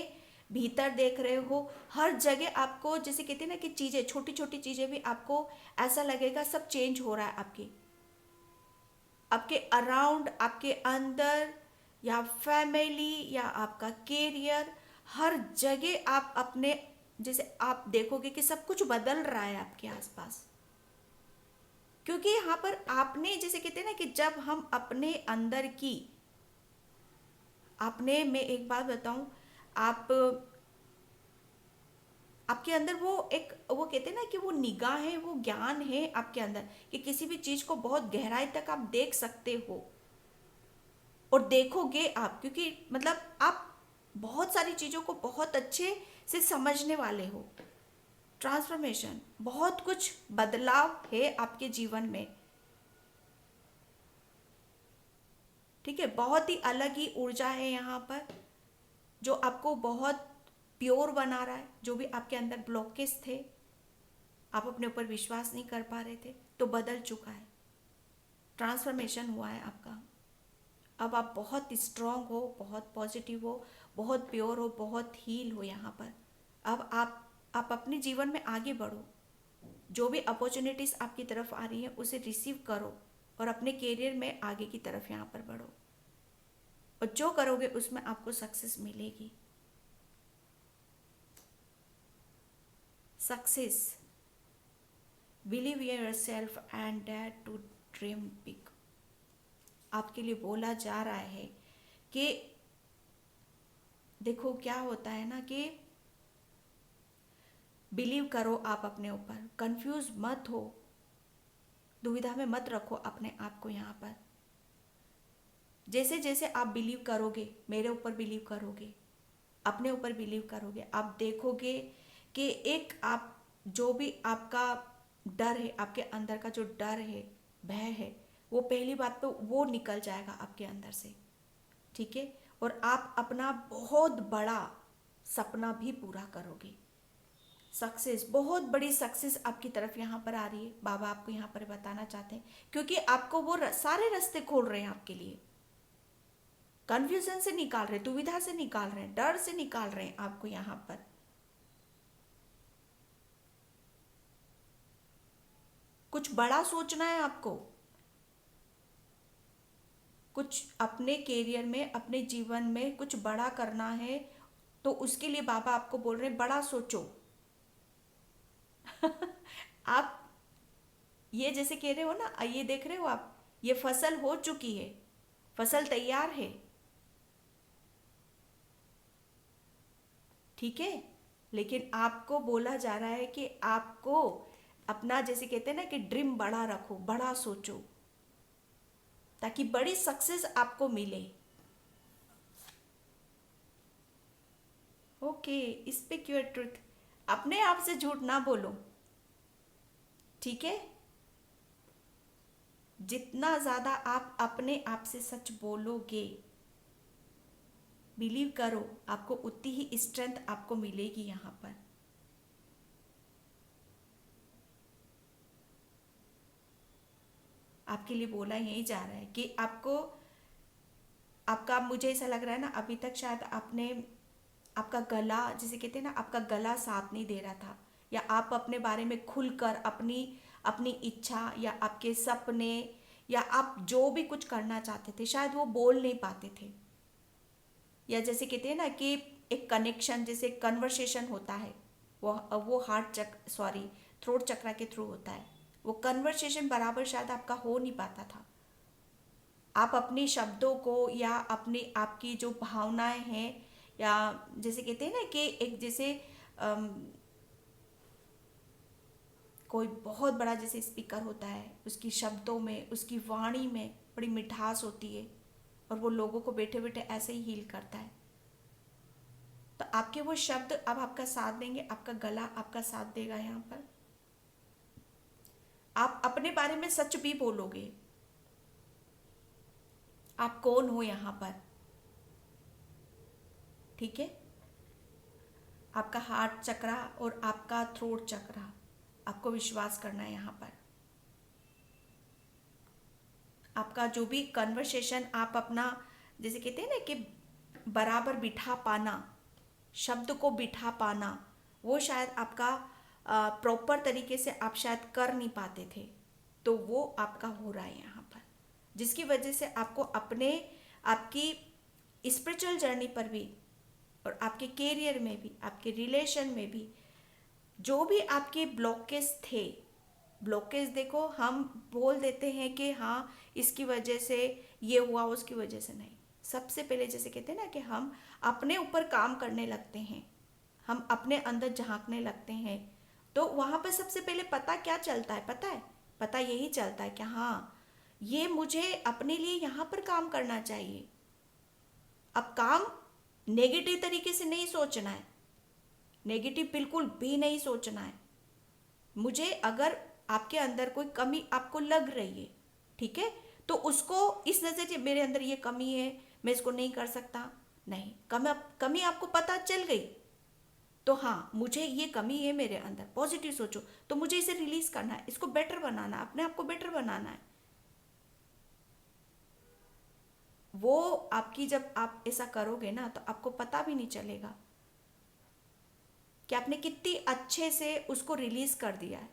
भीतर देख रहे हो, हर जगह आपको जैसे कहते हैं ना कि चीज़ें, छोटी छोटी चीज़ें भी आपको ऐसा लगेगा सब चेंज हो रहा है आपकी, आपके अराउंड, आपके अंदर, या फैमिली, या आपका कैरियर, हर जगह आप अपने, जैसे आप देखोगे कि सब कुछ बदल रहा है आपके आसपास। क्योंकि यहाँ पर आपने जैसे कहते हैं ना कि जब हम अपने अंदर की, आपने, मैं एक बात बताऊं, आप, आपके अंदर वो एक, वो कहते हैं ना कि वो निगाह है, वो ज्ञान है आपके अंदर, कि किसी भी चीज को बहुत गहराई तक आप देख सकते हो और देखोगे आप, क्योंकि मतलब आप बहुत सारी चीजों को बहुत अच्छे से समझने वाले हो। ट्रांसफॉर्मेशन, बहुत कुछ बदलाव है आपके जीवन में, ठीक है, बहुत ही अलग ही ऊर्जा है यहाँ पर, जो आपको बहुत प्योर बना रहा है। जो भी आपके अंदर ब्लॉकेज थे, आप अपने ऊपर विश्वास नहीं कर पा रहे थे, तो बदल चुका है, ट्रांसफॉर्मेशन हुआ है आपका। अब आप बहुत स्ट्रांग हो, बहुत पॉजिटिव हो, बहुत प्योर हो, बहुत हील हो यहाँ पर। अब आप अपने जीवन में आगे बढ़ो, जो भी अपॉर्चुनिटीज़ आपकी तरफ आ रही है उसे रिसीव करो और अपने कैरियर में आगे की तरफ यहाँ पर बढ़ो, और जो करोगे उसमें आपको सक्सेस मिलेगी। Success, believe in yourself and dare to dream big. आपके लिए बोला जा रहा है कि देखो क्या होता है ना कि बिलीव करो आप अपने ऊपर, कंफ्यूज मत हो, दुविधा में मत रखो अपने आप को। यहाँ पर जैसे जैसे आप बिलीव करोगे, मेरे ऊपर बिलीव करोगे, अपने ऊपर बिलीव करोगे, आप देखोगे कि एक आप, जो भी आपका डर है, आपके अंदर का जो डर है, भय है, वो पहली बात तो वो निकल जाएगा आपके अंदर से, ठीक है, और आप अपना बहुत बड़ा सपना भी पूरा करोगे। सक्सेस, बहुत बड़ी सक्सेस आपकी तरफ यहाँ पर आ रही है, बाबा आपको यहाँ पर बताना चाहते हैं, क्योंकि आपको वो सारे रास्ते खोल रहे हैं आपके लिए, कन्फ्यूजन से निकाल रहे हैं, दुविधा से निकाल रहे हैं, डर से निकाल रहे हैं आपको यहाँ पर। कुछ बड़ा सोचना है आपको, कुछ अपने कैरियर में, अपने जीवन में कुछ बड़ा करना है, तो उसके लिए बाबा आपको बोल रहे हैं बड़ा सोचो। आप ये जैसे कह रहे हो ना, ये देख रहे हो आप, ये फसल हो चुकी है, फसल तैयार है, ठीक है, लेकिन आपको बोला जा रहा है कि आपको अपना, जैसे कहते हैं ना कि ड्रीम बड़ा रखो, बड़ा सोचो, ताकि बड़ी सक्सेस आपको मिले। ओके, स्पीक योर ट्रुथ, अपने आप से झूठ ना बोलो, ठीक है, जितना ज़्यादा आप अपने आप से सच बोलोगे, बिलीव करो, आपको उतनी ही स्ट्रेंथ आपको मिलेगी यहाँ पर। आपके लिए बोला यही जा रहा है कि आपको, आपका, मुझे ऐसा लग रहा है ना, अभी तक शायद आपने, आपका गला, जिसे कहते हैं ना, आपका गला साथ नहीं दे रहा था, या आप अपने बारे में खुलकर अपनी अपनी इच्छा या आपके सपने, या आप जो भी कुछ करना चाहते थे, शायद वो बोल नहीं पाते थे, या जैसे कहते हैं ना कि एक कनेक्शन, जैसे कन्वर्सेशन होता है, वो हार्ट चक्र, सॉरी, थ्रोट चक्रा के थ्रू होता है, वो कन्वर्सेशन बराबर शायद आपका हो नहीं पाता था। आप अपने शब्दों को, या अपनी आपकी जो भावनाएं हैं, या जैसे कहते हैं ना कि एक जैसे अम, कोई बहुत बड़ा जैसे स्पीकर होता है, उसकी शब्दों में, उसकी वाणी में बड़ी मिठास होती है, और वो लोगों को बैठे बैठे ऐसे ही हील करता है। तो आपके वो शब्द अब आपका साथ देंगे, आपका गला आपका साथ देगा। यहाँ पर आप अपने बारे में सच भी बोलोगे, आप कौन हो यहाँ पर, ठीक है, आपका हार्ट चक्रा और आपका थ्रोट चक्रा, आपको विश्वास करना है यहाँ पर। आपका जो भी कन्वर्सेशन, आप अपना, जैसे कहते हैं ना कि बराबर बिठा पाना शब्द को बिठा पाना, वो शायद आपका प्रॉपर तरीके से आप शायद कर नहीं पाते थे, तो वो आपका हो रहा है यहाँ पर, जिसकी वजह से आपको अपने आपकी स्पिरिचुअल जर्नी पर भी और आपके कैरियर में भी, आपके रिलेशन में भी जो भी आपके ब्लॉकेज थे, ब्लॉकेज देखो हम बोल देते हैं कि हाँ इसकी वजह से ये हुआ, उसकी वजह से नहीं। सबसे पहले जैसे कहते हैं ना कि हम अपने ऊपर काम करने लगते हैं, हम अपने अंदर झांकने लगते हैं, तो वहाँ पर सबसे पहले पता क्या चलता है, पता है, पता यही चलता है कि हाँ ये मुझे अपने लिए यहाँ पर काम करना चाहिए। अब काम नेगेटिव तरीके से नहीं सोचना है, नेगेटिव बिल्कुल भी नहीं सोचना है। मुझे अगर आपके अंदर कोई कमी आपको लग रही है, ठीक है, तो उसको इस नज़र से मेरे अंदर ये कमी है, मैं इसको नहीं कर सकता, नहीं, कमी आपको पता चल गई तो हाँ मुझे ये कमी है मेरे अंदर, पॉजिटिव सोचो, तो मुझे इसे रिलीज करना है, इसको बेटर बनाना है, अपने आप को बेटर बनाना है। वो आपकी जब आप ऐसा करोगे ना तो आपको पता भी नहीं चलेगा कि आपने कितनी अच्छे से उसको रिलीज कर दिया है,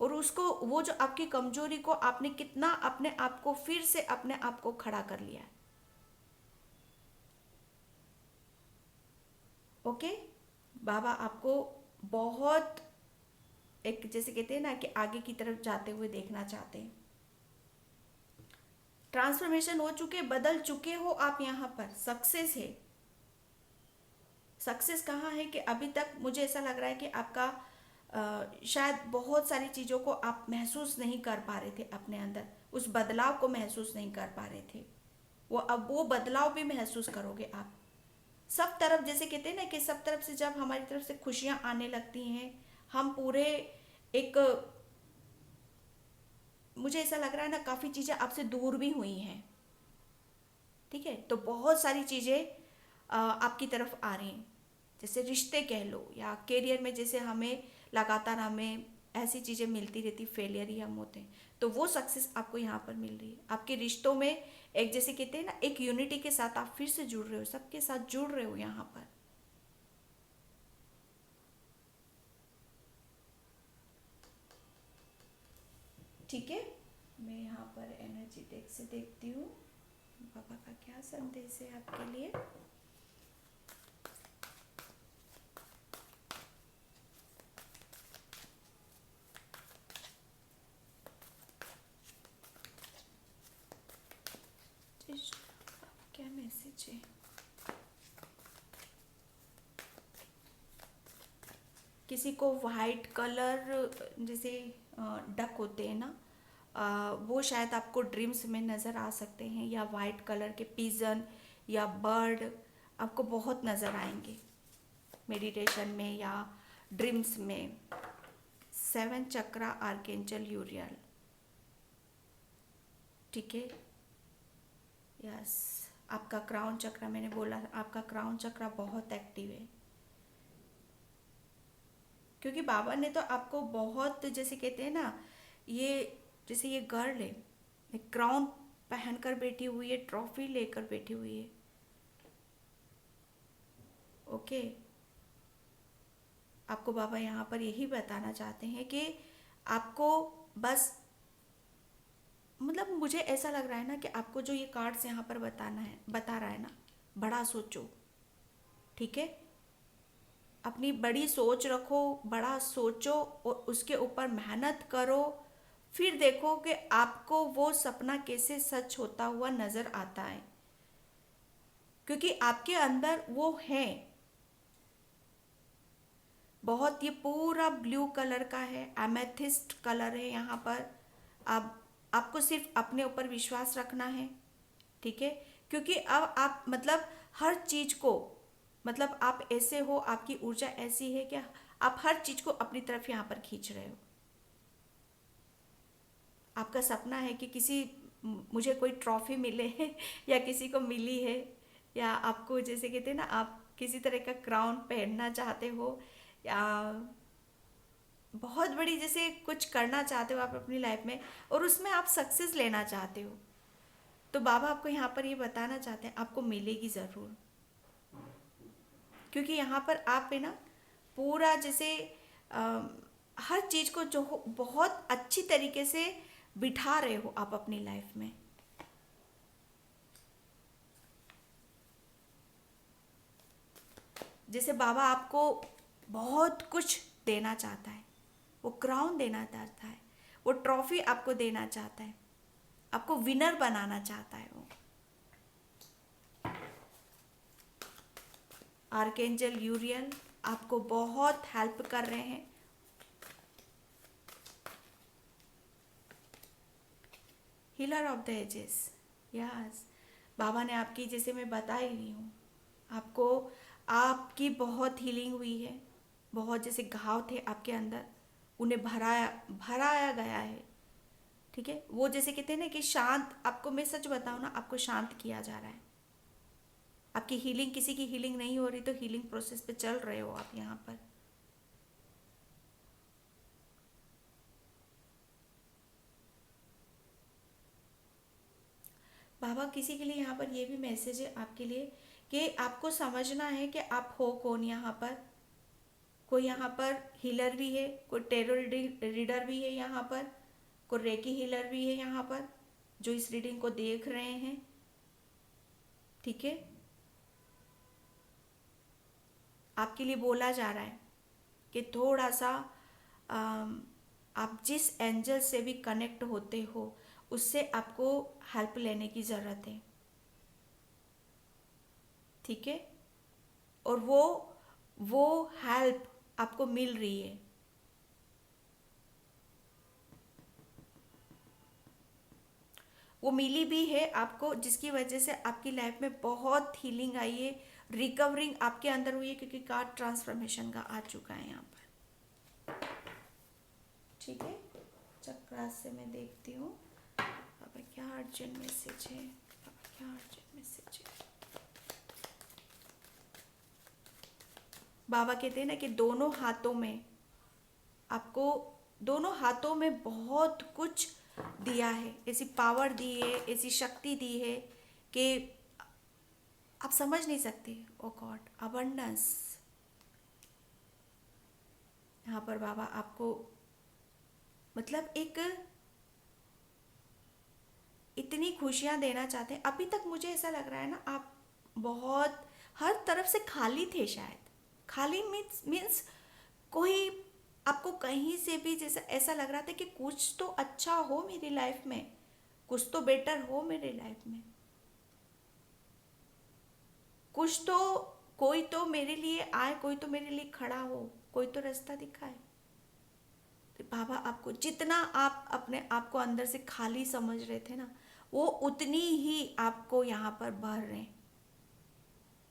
और उसको वो जो आपकी कमजोरी को आपने कितना अपने आप को फिर से अपने आप को खड़ा कर लिया है। ओके, बाबा आपको बहुत एक जैसे कहते हैं ना कि आगे की तरफ जाते हुए देखना चाहते हैं। ट्रांसफॉर्मेशन हो चुके, बदल चुके हो आप, यहाँ पर सक्सेस है। सक्सेस कहाँ है कि अभी तक मुझे ऐसा लग रहा है कि आपका शायद बहुत सारी चीज़ों को आप महसूस नहीं कर पा रहे थे अपने अंदर, उस बदलाव को महसूस नहीं कर पा रहे थे, वो अब वो बदलाव भी महसूस करोगे आप। सब तरफ जैसे कहते हैं ना कि सब तरफ से जब हमारी तरफ से खुशियाँ आने लगती हैं, हम पूरे एक, मुझे ऐसा लग रहा है ना काफ़ी चीज़ें आपसे दूर भी हुई हैं, ठीक है, तो बहुत सारी चीज़ें आपकी तरफ आ रही हैं, जैसे रिश्ते कह लो या करियर में, जैसे हमें लगातार हमें ऐसी चीज़ें मिलती रहती, फेलियर ही हम होते हैं, तो वो सक्सेस आपको यहाँ पर मिल रही है। आपके रिश्तों में एक जैसे कहते हैं ना एक यूनिटी के साथ आप फिर से जुड़ रहे हो, सबके साथ जुड़ रहे हो यहाँ पर। ठीक है, मैं यहाँ पर एनर्जी टेक से देखती हूँ बाबा का क्या संदेश है आपके लिए। क्या मैसेज है? किसी को वाइट कलर जैसे डक होते हैं ना, वो शायद आपको ड्रीम्स में नज़र आ सकते हैं, या वाइट कलर के पिजन या बर्ड आपको बहुत नज़र आएंगे मेडिटेशन में या ड्रीम्स में। 7 चक्रा आर्केंजल यूरियल, ठीक है, यस, आपका क्राउन चक्रा, मैंने बोला आपका क्राउन चक्रा बहुत एक्टिव है, क्योंकि बाबा ने तो आपको बहुत जैसे कहते हैं ना, ये जैसे ये गर्ल है, एक क्राउन पहनकर बैठी हुई है, ट्रॉफी लेकर बैठी हुई है। ओके, आपको बाबा यहाँ पर यही बताना चाहते हैं कि आपको बस, मतलब मुझे ऐसा लग रहा है ना कि आपको जो ये कार्ड्स यहाँ पर बता रहा है ना, बड़ा सोचो, ठीक है, अपनी बड़ी सोच रखो, बड़ा सोचो और उसके ऊपर मेहनत करो, फिर देखो कि आपको वो सपना कैसे सच होता हुआ नज़र आता है, क्योंकि आपके अंदर वो है बहुत, ये पूरा ब्लू कलर का है, एमेथिस्ट कलर है यहाँ पर। आपको सिर्फ अपने ऊपर विश्वास रखना है, ठीक है, क्योंकि अब आप मतलब हर चीज़ को, मतलब आप ऐसे हो, आपकी ऊर्जा ऐसी है कि आप हर चीज़ को अपनी तरफ यहाँ पर खींच रहे हो। आपका सपना है कि मुझे कोई ट्रॉफी मिले या किसी को मिली है, या आपको जैसे कहते हैं ना आप किसी तरह का क्राउन पहनना चाहते हो, या बहुत बड़ी जैसे कुछ करना चाहते हो आप अपनी लाइफ में और उसमें आप सक्सेस लेना चाहते हो, तो बाबा आपको यहाँ पर ये बताना चाहते हैं आपको मिलेगी ज़रूर। क्योंकि यहाँ पर आप है ना पूरा जैसे हर चीज़ को जो बहुत अच्छी तरीके से बिठा रहे हो आप अपनी लाइफ में। जैसे बाबा आपको बहुत कुछ देना चाहता है, वो क्राउन देना चाहता है, वो ट्रॉफी आपको देना चाहता है, आपको विनर बनाना चाहता है वो। आर्कएंजल यूरियल आपको बहुत हेल्प कर रहे हैं। Healer of the ages, yes, बाबा ने आपकी, जैसे मैं बता ही रही हूँ आपको, आपकी बहुत हीलिंग हुई है। बहुत जैसे घाव थे आपके अंदर, उन्हें भराया भराया गया है। ठीक है, वो जैसे कहते हैं ना कि शांत, आपको मैं सच बताऊँ ना, आपको शांत किया जा रहा है। आपकी हीलिंग, किसी की हीलिंग नहीं हो रही तो हीलिंग प्रोसेस पे चल रहे हो आप यहाँ पर। बाबा किसी के लिए यहाँ पर ये भी मैसेज है आपके लिए कि आपको समझना है कि आप हो कौन यहाँ पर। कोई यहाँ पर हीलर भी है, कोई टेरो रीडर भी है यहाँ पर, कोई रेकी हीलर भी है यहाँ पर जो इस रीडिंग को देख रहे हैं। ठीक है, आपके लिए बोला जा रहा है कि थोड़ा सा आप जिस एंजल से भी कनेक्ट होते हो उससे आपको हेल्प लेने की ज़रूरत है। ठीक है, और वो हेल्प आपको मिल रही है। वो मिली भी है आपको, जिसकी वजह से आपकी लाइफ में बहुत हीलिंग आई है, रिकवरिंग आपके अंदर हुई है, क्योंकि कार्ड ट्रांसफॉर्मेशन का आ चुका है यहाँ पर। ठीक है, चक्रास से मैं देखती हूँ बाबा क्या अर्जेंट मैसेज है, बाबा क्या अर्जेंट मैसेज है। बाबा कहते हैं ना कि दोनों हाथों में आपको, दोनों हाथों में बहुत कुछ दिया है, ऐसी पावर दी है, ऐसी शक्ति दी है कि आप समझ नहीं सकते। ओ गॉड, अबंडेंस। यहाँ पर बाबा आपको मतलब एक इतनी खुशियाँ देना चाहते हैं। अभी तक मुझे ऐसा लग रहा है ना आप बहुत हर तरफ से खाली थे शायद। खाली मीन्स कोई आपको कहीं से भी जैसा ऐसा लग रहा था कि कुछ तो अच्छा हो मेरी लाइफ में, कुछ तो बेटर हो मेरी लाइफ में, कुछ तो, कोई तो मेरे लिए आए, कोई तो मेरे लिए खड़ा हो, कोई तो रास्ता दिखाए। तो बाबा आपको जितना आप अपने आप को अंदर से खाली समझ रहे थे ना, वो उतनी ही आपको यहाँ पर भर रहे हैं,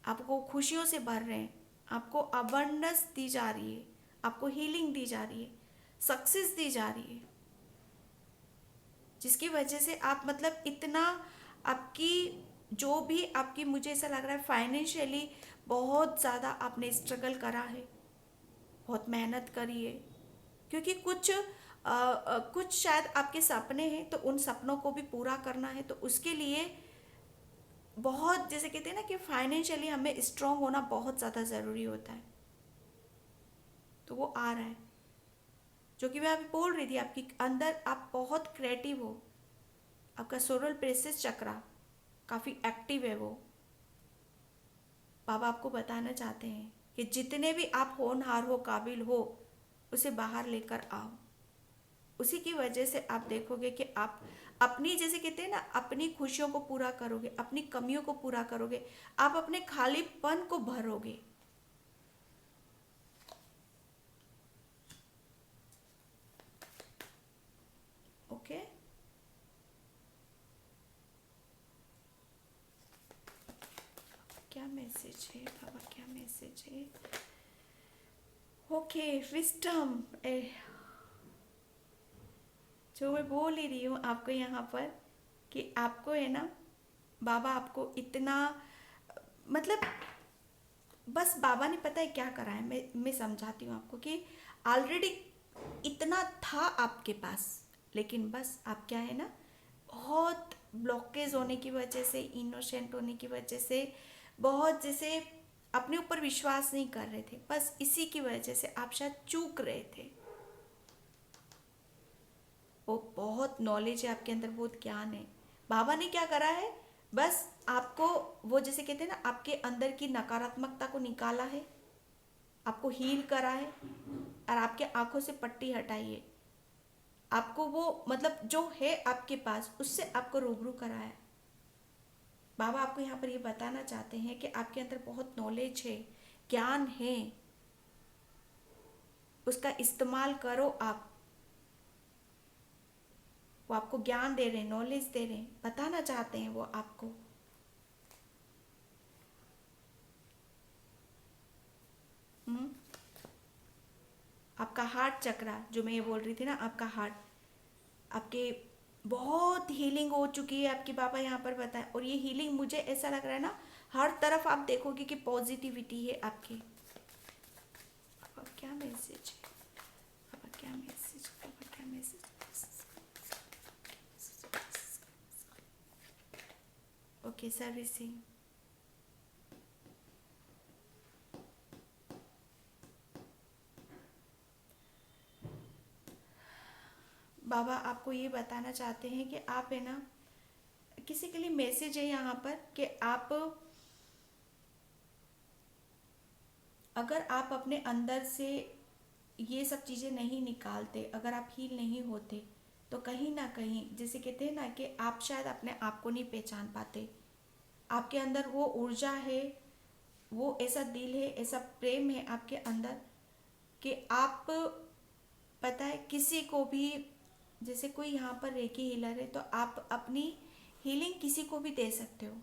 आपको खुशियों से भर रहे हैं, आपको अबंडेंस दी जा रही है, आपको हीलिंग दी जा रही है, सक्सेस दी जा रही है, जिसकी वजह से आप मतलब इतना आपकी जो भी आपकी, मुझे ऐसा लग रहा है फाइनेंशियली बहुत ज़्यादा आपने स्ट्रगल करा है, बहुत मेहनत करी है, क्योंकि कुछ शायद आपके सपने हैं तो उन सपनों को भी पूरा करना है, तो उसके लिए बहुत, जैसे कहते हैं ना कि फाइनेंशियली हमें स्ट्रांग होना बहुत ज़्यादा ज़रूरी होता है। तो वो आ रहा है, जो कि मैं अभी बोल रही थी, आपकी अंदर आप बहुत क्रिएटिव हो, आपका सोलर प्लेक्सस चक्रा काफ़ी एक्टिव है। वो बाबा आपको बताना चाहते हैं कि जितने भी आप होनहार हो, काबिल हो, उसे बाहर लेकर आओ। उसी की वजह से आप देखोगे कि आप अपनी, जैसे कहते हैं ना, अपनी खुशियों को पूरा करोगे, अपनी कमियों को पूरा करोगे, आप अपने खालीपन को भरोगे। ओके, क्या मैसेज है बाबा, क्या मैसेज है? ओके, विस्डम, जो मैं बोल ही रही हूँ आपको यहाँ पर कि आपको है ना, बाबा आपको इतना मतलब, बस बाबा ने पता है क्या करा है, मैं समझाती हूँ आपको कि ऑलरेडी इतना था आपके पास, लेकिन बस आप क्या है ना, बहुत ब्लॉकेज होने की वजह से, इनोसेंट होने की वजह से, बहुत जैसे अपने ऊपर विश्वास नहीं कर रहे थे, बस इसी की वजह से आप शायद चूक रहे थे। वो बहुत नॉलेज है आपके अंदर, बहुत ज्ञान है। बाबा ने क्या करा है, बस आपको वो जैसे कहते हैं ना, आपके अंदर की नकारात्मकता को निकाला है, आपको हील करा है, और आपके आंखों से पट्टी हटाई है। आपको वो मतलब जो है आपके पास, उससे आपको रूबरू कराया है। बाबा आपको यहाँ पर ये बताना चाहते हैं कि आपके अंदर बहुत नॉलेज है, ज्ञान है, उसका इस्तेमाल करो आप। वो आपको ज्ञान दे रहे हैं, नॉलेज दे रहे हैं, बताना चाहते हैं वो आपको। हम्म। आपका हार्ट चक्रा, जो मैं ये बोल रही थी ना, आपका हार्ट, आपके बहुत हीलिंग हो चुकी है आपकी, बाबा यहाँ पर बताए। और ये हीलिंग मुझे ऐसा लग रहा है ना, हर तरफ आप देखोगे कि पॉजिटिविटी है आपके। बाबा क्या मैसेज है, बाबा क्या मैसेज, बाबा क्या मैसेज। Okay, servicing. बाबा आपको ये बताना चाहते हैं कि आप है ना, किसी के लिए मैसेज है यहाँ पर कि आप, अगर आप अपने अंदर से ये सब चीज़ें नहीं निकालते, अगर आप हील नहीं होते, तो कहीं ना कहीं जैसे कहते हैं ना कि आप शायद अपने आप को नहीं पहचान पाते। आपके अंदर वो ऊर्जा है, वो ऐसा दिल है, ऐसा प्रेम है आपके अंदर कि आप, पता है, किसी को भी, जैसे कोई यहाँ पर रेकी हीलर है, तो आप अपनी हीलिंग किसी को भी दे सकते हो।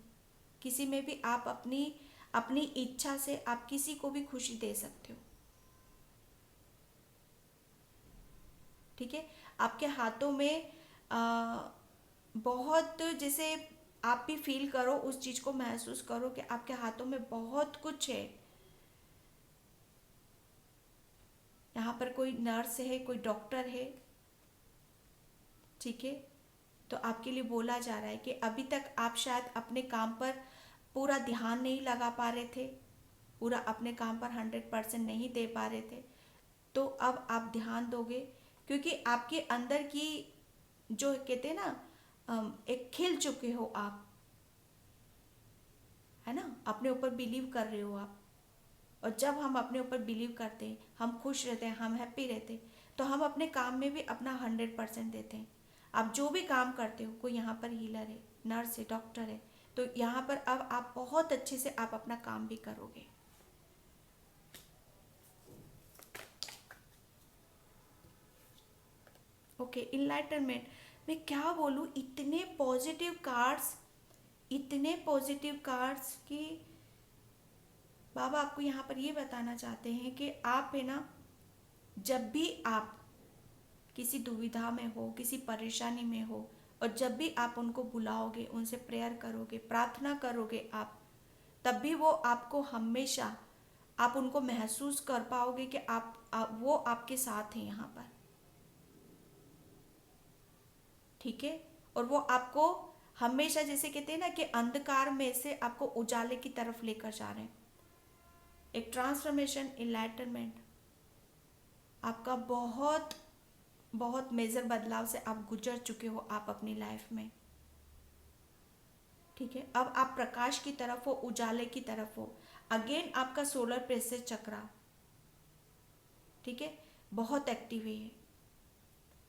किसी में भी आप अपनी अपनी इच्छा से आप किसी को भी खुशी दे सकते हो। ठीक है। आपके हाथों में बहुत, जैसे आप भी फील करो, उस चीज़ को महसूस करो कि आपके हाथों में बहुत कुछ है। यहाँ पर कोई नर्स है, कोई डॉक्टर है, ठीक है। तो आपके लिए बोला जा रहा है कि अभी तक आप शायद अपने काम पर पूरा ध्यान नहीं लगा पा रहे थे, पूरा अपने काम पर 100% नहीं दे पा रहे थे। तो अब आप ध्यान दोगे, क्योंकि आपके अंदर की, जो कहते हैं ना, एक खिल चुके हो आप, है ना, अपने ऊपर बिलीव कर रहे हो आप। और जब हम अपने ऊपर बिलीव करते हैं, हम खुश रहते हैं, हम हैप्पी रहते हैं, तो हम अपने काम में भी अपना 100% देते हैं। आप जो भी काम करते हो, कोई यहाँ पर हीलर है, नर्स है, डॉक्टर है, तो यहाँ पर अब आप बहुत अच्छे से आप अपना काम भी करोगे। Okay, enlightenment. मैं क्या बोलूँ, इतने पॉजिटिव कार्ड्स, इतने पॉजिटिव कार्ड्स कि बाबा आपको यहाँ पर ये बताना चाहते हैं कि आप है ना, जब भी आप किसी दुविधा में हो, किसी परेशानी में हो, और जब भी आप उनको बुलाओगे, उनसे प्रेयर करोगे, प्रार्थना करोगे आप, तब भी वो आपको हमेशा, आप उनको महसूस कर पाओगे कि वो आपके साथ हैं यहाँ पर। ठीक है। और वो आपको हमेशा, जैसे कहते हैं ना कि अंधकार में से आपको उजाले की तरफ लेकर जा रहे हैं। एक ट्रांसफॉर्मेशन, इनलाइटनमेंट, आपका बहुत बहुत मेजर बदलाव से आप गुजर चुके हो आप अपनी लाइफ में। ठीक है। अब आप प्रकाश की तरफ हो, उजाले की तरफ हो। अगेन आपका सोलर प्लेक्सस चक्रा, ठीक है, बहुत एक्टिव है।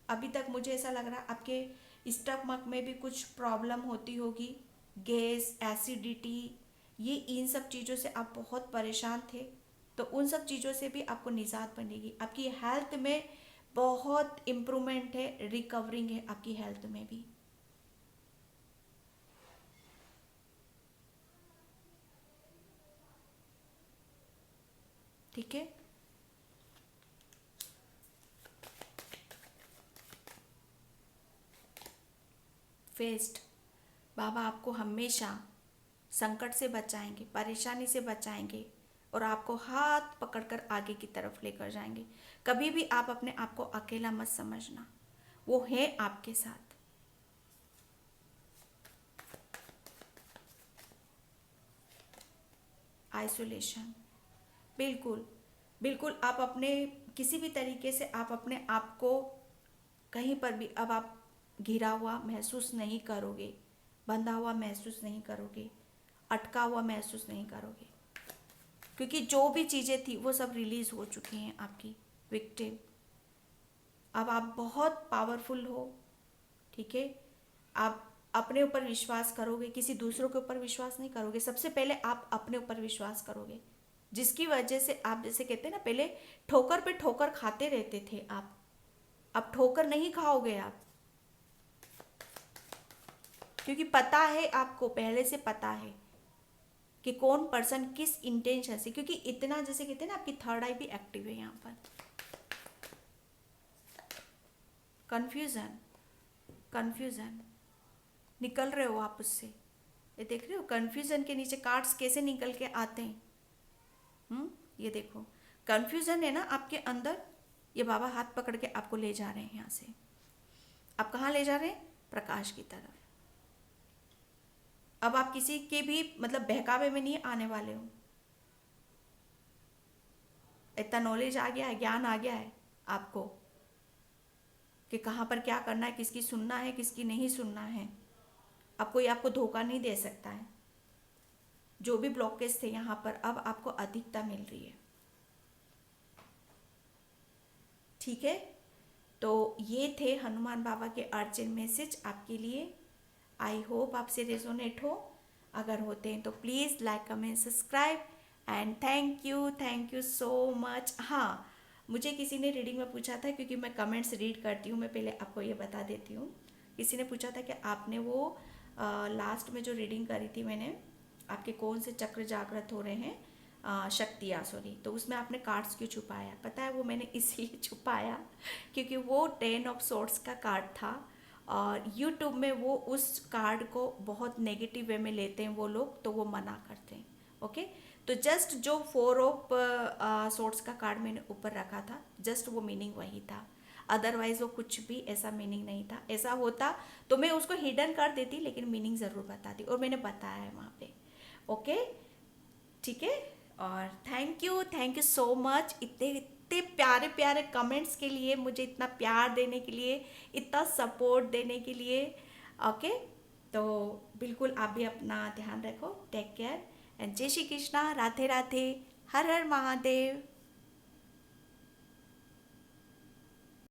अभी तक मुझे ऐसा लग रहा है आपके स्टमक में भी कुछ प्रॉब्लम होती होगी, गैस, एसिडिटी, ये इन सब चीज़ों से आप बहुत परेशान थे। तो उन सब चीज़ों से भी आपको निजात बनेगी। आपकी हेल्थ में बहुत इम्प्रूवमेंट है, रिकवरिंग है आपकी हेल्थ में भी। ठीक है। फेस्ट, बाबा आपको हमेशा संकट से बचाएंगे, परेशानी से बचाएंगे, और आपको हाथ पकड़कर आगे की तरफ लेकर जाएंगे। कभी भी आप अपने आप को अकेला मत समझना, वो है आपके साथ। आइसोलेशन, बिल्कुल। बिल्कुल आप अपने किसी भी तरीके से आप अपने आप को कहीं पर भी अब आप घिरा हुआ महसूस नहीं करोगे, बंधा हुआ महसूस नहीं करोगे, अटका हुआ महसूस नहीं करोगे, क्योंकि जो भी चीज़ें थी वो सब रिलीज हो चुकी हैं आपकी विक्टिम। अब आप बहुत पावरफुल हो, ठीक है। आप अपने ऊपर विश्वास करोगे, किसी दूसरों के ऊपर विश्वास नहीं करोगे, सबसे पहले आप अपने ऊपर विश्वास करोगे, जिसकी वजह से आप जैसे कहते हैं ना, पहले ठोकर पे ठोकर खाते रहते थे आप, अब ठोकर नहीं खाओगे आप, क्योंकि पता है आपको, पहले से पता है कि कौन पर्सन किस इंटेंशन से, क्योंकि इतना जैसे कहते हैं ना आपकी थर्ड आई भी एक्टिव है यहाँ पर। कंफ्यूजन, कंफ्यूजन, निकल रहे हो आप उससे, ये देख रहे हो कंफ्यूजन के नीचे कार्ड्स कैसे निकल के आते हैं। ये देखो कंफ्यूजन है ना आपके अंदर, ये बाबा हाथ पकड़ के आपको ले जा रहे हैं यहाँ से। आप कहाँ ले जा रहे हैं? प्रकाश की तरफ। अब आप किसी के भी मतलब बहकावे में नहीं आने वाले हो, इतना नॉलेज आ गया है, ज्ञान आ गया है आपको कि कहाँ पर क्या करना है, किसकी सुनना है, किसकी नहीं सुनना है। अब कोई आपको धोखा नहीं दे सकता है। जो भी ब्लॉकेज थे यहाँ पर अब आपको अधिकता मिल रही है, ठीक है। तो ये थे हनुमान बाबा के अर्जेंट मैसेज आपके लिए। आई होप आपसे रेजोनेट हो, अगर होते हैं तो please like comment subscribe and thank you so much. हाँ, मुझे किसी ने रीडिंग में पूछा था, क्योंकि मैं कमेंट्स रीड करती हूँ, मैं पहले आपको ये बता देती हूँ। किसी ने पूछा था कि आपने वो लास्ट में जो रीडिंग करी थी मैंने, आपके कौन से चक्र जागृत हो रहे हैं, शक्तियाँ सॉरी, तो उसमें आपने कार्ड्स क्यों छुपाया? पता है वो मैंने इसलिए छुपाया क्योंकि वो 10 ऑफ सोर्ट्स का कार्ड था, और यूट्यूब में वो उस कार्ड को बहुत नेगेटिव वे में लेते हैं वो लोग, तो वो मना करते हैं। ओके, तो जस्ट जो 4 ऑफ सोर्ट्स का कार्ड मैंने ऊपर रखा था, जस्ट वो मीनिंग वही था, अदरवाइज वो कुछ भी ऐसा मीनिंग नहीं था। ऐसा होता तो मैं उसको हिडन कर देती, लेकिन मीनिंग ज़रूर बताती, और मैंने बताया है वहाँ पे। ओके, ठीक है। और थैंक यू सो मच, इतने इतने प्यारे प्यारे कमेंट्स के लिए, मुझे इतना प्यार देने के लिए, इतना सपोर्ट देने के लिए। ओके, तो बिल्कुल आप भी अपना ध्यान रखो, टेक केयर एंड जय श्री कृष्णा, राधे राधे, हर हर महादेव।